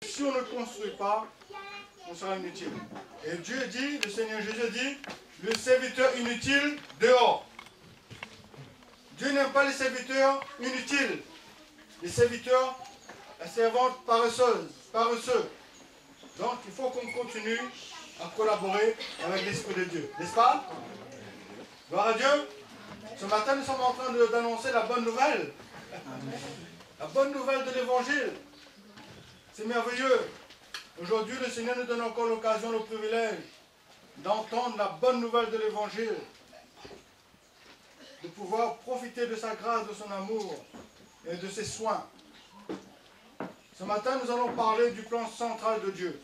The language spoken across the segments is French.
Si on ne construit pas, on sera inutile. Et Dieu dit, le Seigneur Jésus dit, le serviteur inutile dehors. Dieu n'aime pas les serviteurs inutiles. Les serviteurs, la servante paresseux. Donc il faut qu'on continue à collaborer avec l'Esprit de Dieu. N'est-ce pas? Gloire à Dieu. Ce matin, nous sommes en train d'annoncer la bonne nouvelle. La bonne nouvelle de l'Évangile. C'est merveilleux. Aujourd'hui, le Seigneur nous donne encore l'occasion, le privilège d'entendre la bonne nouvelle de l'Évangile. De pouvoir profiter de sa grâce, de son amour et de ses soins. Ce matin, nous allons parler du plan central de Dieu.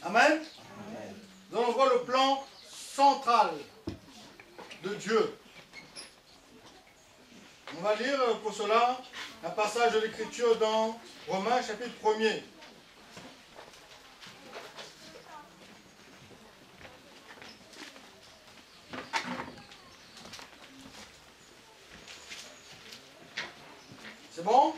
Amen. Amen. Nous allons voir le plan central de Dieu. On va lire pour cela un passage de l'Écriture dans Romains chapitre 1er. C'est bon?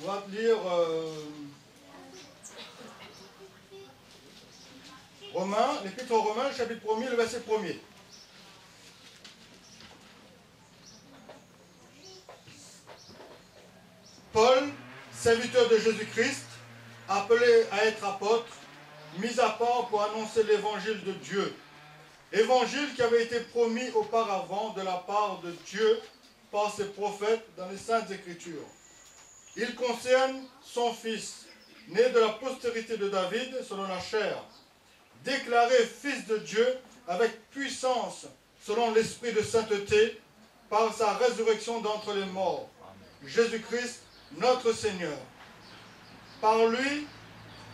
On va lire Romains, l'épître aux Romains, chapitre 1er, le verset 1er. Paul, serviteur de Jésus-Christ, appelé à être apôtre, mis à part pour annoncer l'évangile de Dieu. Évangile qui avait été promis auparavant de la part de Dieu par ses prophètes dans les Saintes Écritures. Il concerne son fils, né de la postérité de David selon la chair, déclaré fils de Dieu avec puissance selon l'esprit de sainteté par sa résurrection d'entre les morts. Jésus-Christ, notre Seigneur. Par lui,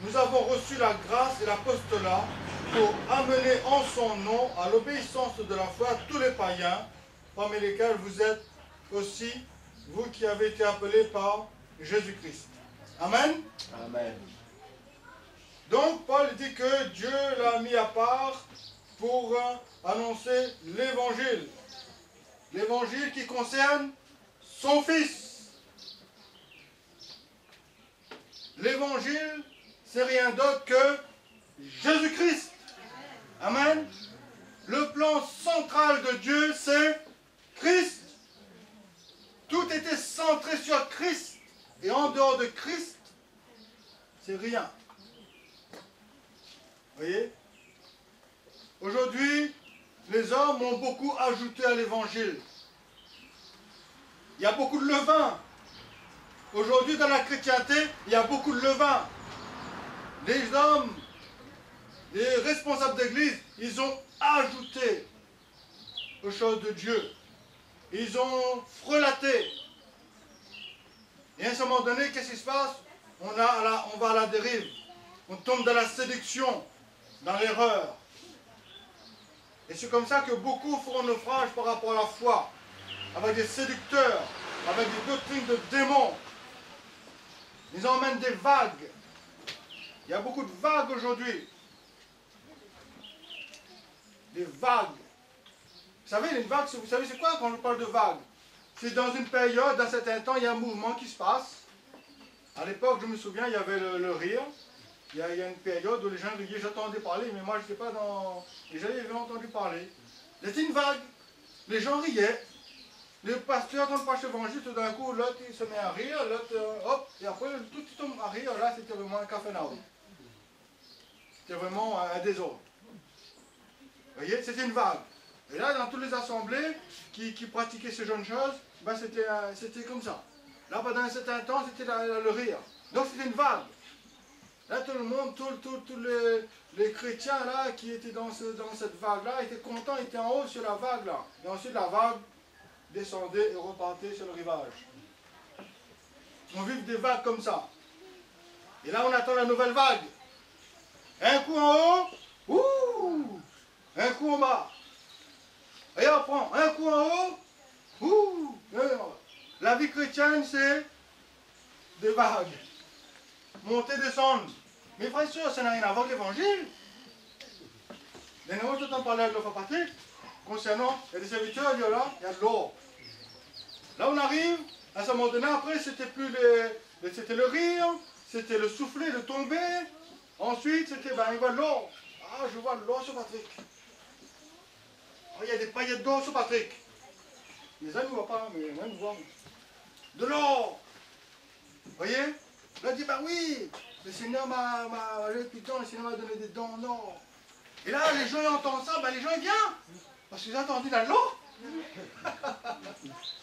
nous avons reçu la grâce et l'apostolat pour amener en son nom à l'obéissance de la foi tous les païens, parmi lesquels vous êtes aussi, vous qui avez été appelés par Jésus-Christ. Amen. Amen. Donc, Paul dit que Dieu l'a mis à part pour annoncer l'évangile. L'évangile qui concerne son fils. L'évangile, c'est rien d'autre que Jésus-Christ. Amen. Le plan central de Dieu, c'est Christ. Tout était centré sur Christ. Et en dehors de Christ, c'est rien. Vous voyez? Aujourd'hui, les hommes ont beaucoup ajouté à l'évangile. Il y a beaucoup de levain. Aujourd'hui, dans la chrétienté, il y a beaucoup de levain. Les hommes, les responsables d'église, ils ont ajouté aux choses de Dieu. Ils ont frelaté. Et à un moment donné, qu'est-ce qui se passe? On va à la dérive. On tombe dans la séduction, dans l'erreur. Et c'est comme ça que beaucoup feront naufrage par rapport à la foi. Avec des séducteurs, avec des doctrines de démons. Ils emmènent des vagues. Il y a beaucoup de vagues aujourd'hui. Des vagues. Vous savez, une vague, vous savez c'est quoi quand je parle de vagues? C'est dans une période, dans un certain temps, il y a un mouvement qui se passe. À l'époque, je me souviens, il y avait le rire. Il y a une période où les gens riaient, j'entendais parler, mais moi je n'étais pas dans... Les gens avaient entendu parler. C'était une vague. Les gens riaient. Le pasteur entend pas l'évangile, tout d'un coup, l'autre il se met à rire, l'autre, hop, et après tout tombe à rire, là c'était vraiment un cafénao. C'était vraiment un désordre. Vous voyez, c'était une vague. Et là, dans toutes les assemblées qui pratiquaient ce genre de choses, ben, c'était comme ça. Là, pendant un certain temps, c'était le rire. Donc c'était une vague. Là, tout le monde, tous les chrétiens là, qui étaient dans cette vague-là, étaient contents, étaient en haut sur la vague là. Et ensuite, la vague descendait et repartait sur le rivage. On vit des vagues comme ça. Et là, on attend la nouvelle vague. Un coup en haut, ouh, un coup en bas. Et on prend un coup en haut, ouh, la vie chrétienne, c'est des vagues. Monter, descendre. Mes frères et sœurs, ça n'a rien à voir avec l'évangile. Dernièrement, j'entends parler avec le frère Patrick concernant, il y a des serviteurs, il y a là, il y a de l'or. Là, on arrive, à ce moment donné, après, c'était plus c'était le rire, c'était le souffler, le tomber. Ensuite, c'était, ben, il voit l'or. Ah, je vois l'or sur Patrick. Oh, il y a des paillettes d'or sur Patrick. Les uns ne voient pas, mais moi, nous voient. De l'or. Vous voyez? Là, il dit, ben oui, le Seigneur m'a donné des dons en or. Et là, les gens ils entendent ça, ben les gens ils viennent. Parce qu'ils ont entendu, il y a de l'or.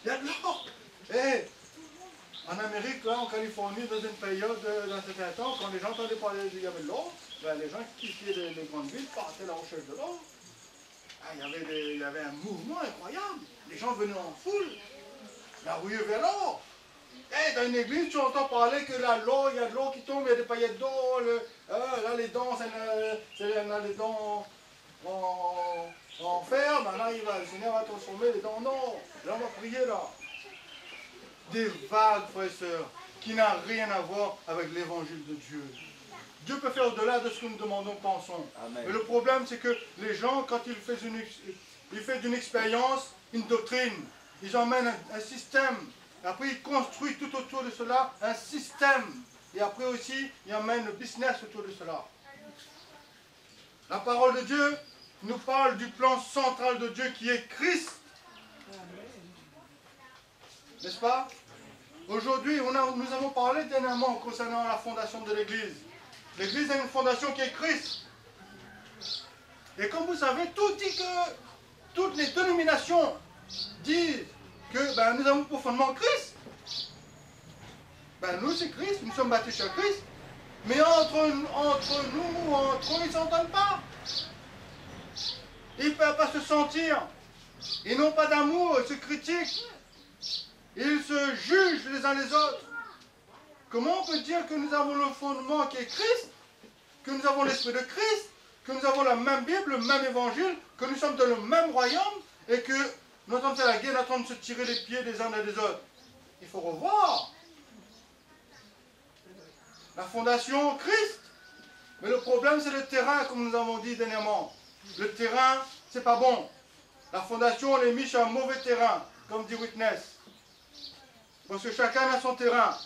Il y a de l'or. Et en Amérique, là, en Californie, dans une période, dans un certain temps, quand les gens entendaient parler qu'il y avait de l'or, ben, les gens qui quittaient les grandes villes partaient à la recherche de l'or. Ah, il y avait un mouvement incroyable. Les gens venaient en foule. La rue vers l'or. Et dans une église, tu entends parler que là, l'or, il y a de l'or qui tombe, il y a des paillettes d'or. Là, les dents, c'est les dents en fer. Maintenant, le Seigneur va transformer les dents en or. Là, on va prier là. Des vagues, frères et sœurs, qui n'ont rien à voir avec l'évangile de Dieu. Dieu peut faire au-delà de ce que nous demandons, pensons. Amen. Mais le problème, c'est que les gens, quand ils font d'une expérience, une doctrine, ils emmènent un système. Et après, ils construisent tout autour de cela un système. Et après aussi, ils emmènent le business autour de cela. La parole de Dieu nous parle du plan central de Dieu qui est Christ. N'est-ce pas? Aujourd'hui, nous avons parlé dernièrement concernant la fondation de l'Église. L'Église a une fondation qui est Christ. Et comme vous savez, tout dit que toutes les dénominations disent que ben, nous avons pour fondement Christ. Ben, nous, c'est Christ, nous sommes baptisés sur Christ. Mais entre nous, entre eux, ils ne s'entendent pas. Ils ne peuvent pas se sentir. Ils n'ont pas d'amour, ils se critiquent. Ils se jugent les uns les autres. Comment on peut dire que nous avons le fondement qui est Christ, que nous avons l'esprit de Christ, que nous avons la même Bible, le même évangile, que nous sommes dans le même royaume et que nous sommes à la guerre en train de se tirer les pieds des uns et des autres? Il faut revoir. La fondation Christ. Mais le problème c'est le terrain, comme nous avons dit dernièrement. Le terrain, c'est pas bon. La fondation, on l'a mis sur un mauvais terrain, comme dit Witness. Parce que chacun a son terrain.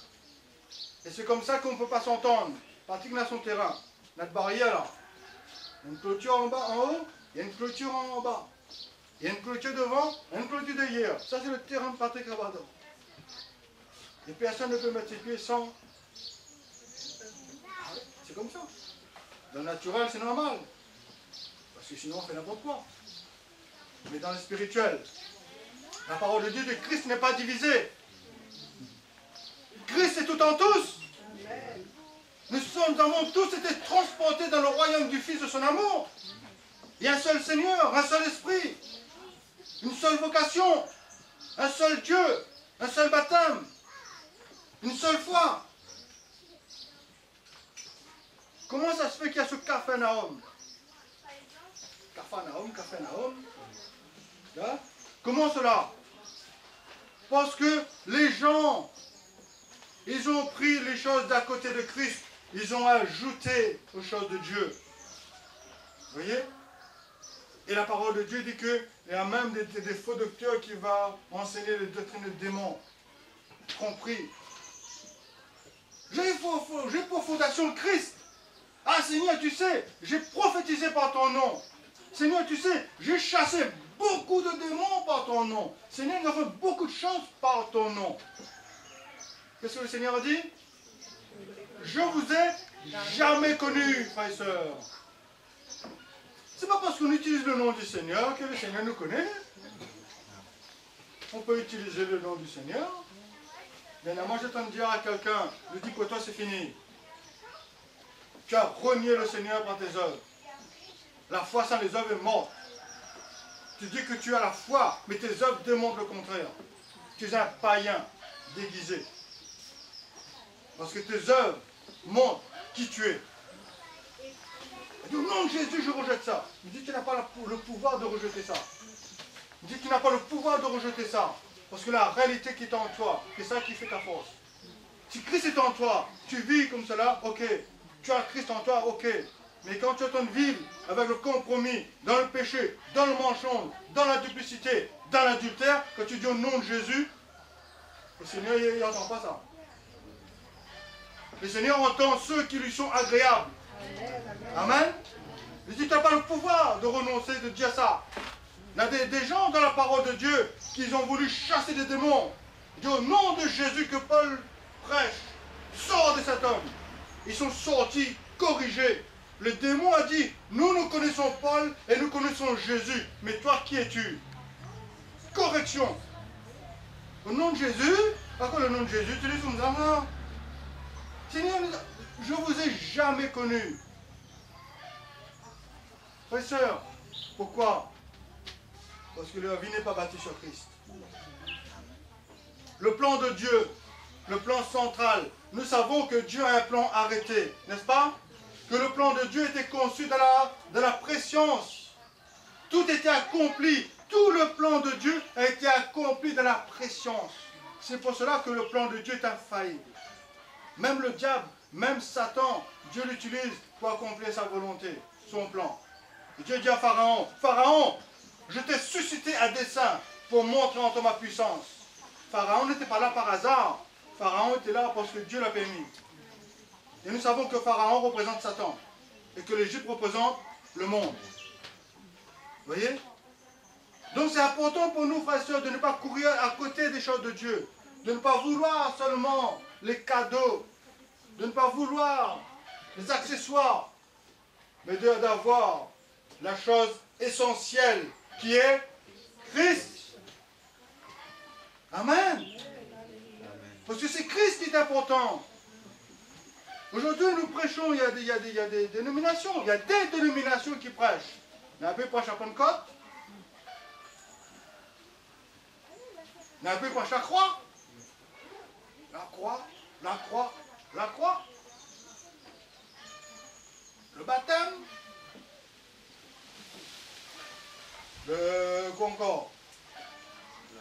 Et c'est comme ça qu'on ne peut pas s'entendre. Patrick a son terrain. Notre barrière là. Il y a une clôture en bas, en haut, il y a une clôture en bas. Il y a une clôture devant, il y a une clôture derrière. Ça c'est le terrain de Patrick Rabadon. Et personne ne peut mettre ses pieds sans. C'est comme ça. Dans le naturel, c'est normal. Parce que sinon on fait n'importe quoi. Mais dans le spirituel, la parole de Dieu de Christ n'est pas divisée. Christ est tout en tous. Nous avons tous été transportés dans le royaume du Fils de son amour. Il y a un seul Seigneur, un seul Esprit, une seule vocation, un seul Dieu, un seul baptême, une seule foi. Comment ça se fait qu'il y a ce Capharnaüm? Capharnaüm. Hein? Comment cela? Parce que les gens, ils ont pris les choses d'à côté de Christ, ils ont ajouté aux choses de Dieu. Vous voyez? Et la parole de Dieu dit qu'il y a même des faux docteurs qui vont enseigner les doctrines de démons. Compris. J'ai pour fondation Christ. Ah Seigneur, tu sais, j'ai prophétisé par ton nom. Seigneur, tu sais, j'ai chassé beaucoup de démons par ton nom. Seigneur, nous avons fait beaucoup de choses par ton nom. Qu'est-ce que le Seigneur a dit? Je vous ai jamais connus, frères et sœurs. C'est pas parce qu'on utilise le nom du Seigneur que le Seigneur nous connaît. On peut utiliser le nom du Seigneur. Dernièrement, j'entends dire à quelqu'un, lui dis que toi c'est fini. Tu as renié le Seigneur par tes œuvres. La foi sans les œuvres est morte. Tu dis que tu as la foi, mais tes œuvres démontrent le contraire. Tu es un païen déguisé. Parce que tes œuvres montrent qui tu es. Il dit, au nom de Jésus, je rejette ça. Il dit, tu n'as pas le pouvoir de rejeter ça. Il dit, tu n'as pas le pouvoir de rejeter ça. Parce que la réalité qui est en toi, c'est ça qui fait ta force. Si Christ est en toi, tu vis comme cela, ok. Tu as Christ en toi, ok. Mais quand tu es en train de vivre avec le compromis, dans le péché, dans le mensonge, dans la duplicité, dans l'adultère, quand tu dis au nom de Jésus, le Seigneur, il n'entend pas ça. Le Seigneur entend ceux qui lui sont agréables. Amen. Il dit, tu n'as pas le pouvoir de renoncer, de dire ça. Il y a des gens dans la parole de Dieu qui ont voulu chasser des démons. Il dit, au nom de Jésus que Paul prêche, sors de cet homme. Ils sont sortis, corrigés. Le démon a dit, nous connaissons Paul et nous connaissons Jésus. Mais toi, qui es-tu? Correction. Au nom de Jésus, à quoi le nom de Jésus? Tu dis, Seigneur, je ne vous ai jamais connu. Frères et sœurs, pourquoi? Parce que la vie n'est pas bâtie sur Christ. Le plan de Dieu, le plan central, nous savons que Dieu a un plan arrêté, n'est-ce pas? Que le plan de Dieu était conçu de la préscience. Tout était accompli. Tout le plan de Dieu a été accompli dans la préscience. C'est pour cela que le plan de Dieu est infaillible. Même le diable, même Satan, Dieu l'utilise pour accomplir sa volonté, son plan. Et Dieu dit à Pharaon, Pharaon, je t'ai suscité à dessein pour montrer en toi ma puissance. Pharaon n'était pas là par hasard. Pharaon était là parce que Dieu l'a permis. Et nous savons que Pharaon représente Satan. Et que l'Égypte représente le monde. Vous voyez? Donc c'est important pour nous, frères et sœurs, de ne pas courir à côté des choses de Dieu. De ne pas vouloir seulement les cadeaux. De ne pas vouloir les accessoires. Mais d'avoir la chose essentielle qui est Christ. Amen. Parce que c'est Christ qui est important. Aujourd'hui, nous prêchons, il y a des dénominations. Il y a des dénominations qui prêchent. Il y en a un peu qui prêchent à Pentecôte. Il y en a un peu qui prêchent la croix. La croix, la croix, la croix. Le baptême. Le quoi encore?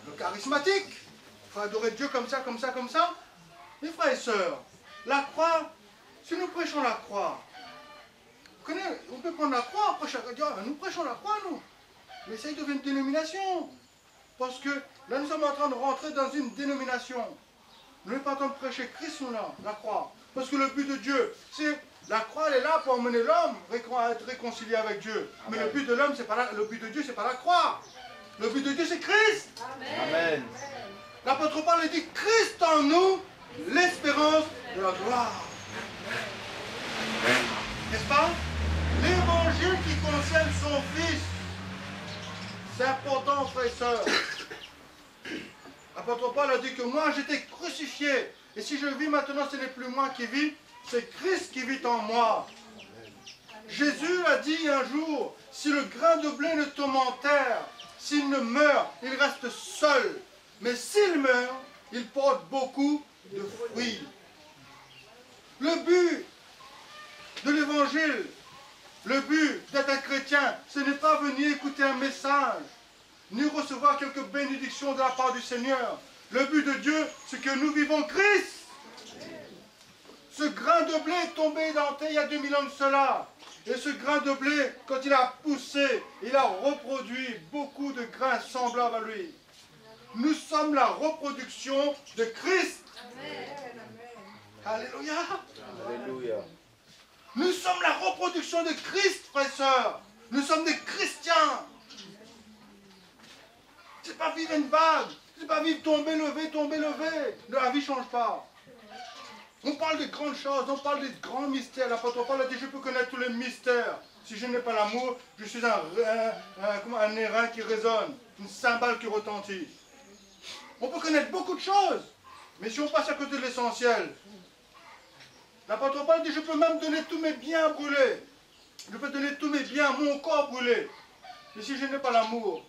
Le charismatique. Il faut adorer Dieu comme ça, comme ça, comme ça. Mes frères et sœurs, la croix, si nous prêchons la croix, vous connaissez, on peut prendre la croix, après chaque Dieu, nous prêchons la croix, nous. Mais ça devient une dénomination. Parce que là, nous sommes en train de rentrer dans une dénomination. Nous ne sommes pas en train de prêcher Christ, nous, là, la croix. Parce que le but de Dieu, c'est la croix, elle est là pour emmener l'homme à être réconcilié avec Dieu. Mais le but de l'homme, c'est pas le but de Dieu, c'est pas la croix. Le but de Dieu, c'est Christ. Amen. L'apôtre Paul dit Christ en nous, l'espérance de la gloire. N'est-ce pas? L'évangile qui concerne son Fils. C'est important, frères et sœurs. L'apôtre Paul a dit que moi, j'étais crucifié. Et si je vis maintenant, ce n'est plus moi qui vis, c'est Christ qui vit en moi. Jésus a dit un jour, si le grain de blé ne tombe en terre, s'il ne meurt, il reste seul. Mais s'il meurt, il porte beaucoup de fruits. Le but de l'évangile, le but d'être un chrétien, ce n'est pas venir écouter un message, ni recevoir quelques bénédictions de la part du Seigneur. Le but de Dieu, c'est que nous vivons Christ. Ce grain de blé est tombé dans la terre il y a 2000 ans de cela. Et ce grain de blé, quand il a poussé, il a reproduit beaucoup de grains semblables à lui. Nous sommes la reproduction de Christ. Alléluia. Alléluia. Nous sommes la reproduction de Christ, frères et sœurs. Nous sommes des chrétiens. C'est pas vivre une vague. C'est pas vivre tomber, lever, tomber, lever. La vie ne change pas. On parle de grandes choses, on parle de grands mystères. L'apôtre Paul a dit, je peux connaître tous les mystères. Si je n'ai pas l'amour, je suis un airain qui résonne, une cymbale qui retentit. On peut connaître beaucoup de choses, mais si on passe à côté de l'essentiel, l'apôtre Paul dit, je peux même donner tous mes biens brûlés. Je peux donner tous mes biens, mon corps brûlé. Mais si je n'ai pas l'amour,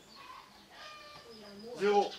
zéro.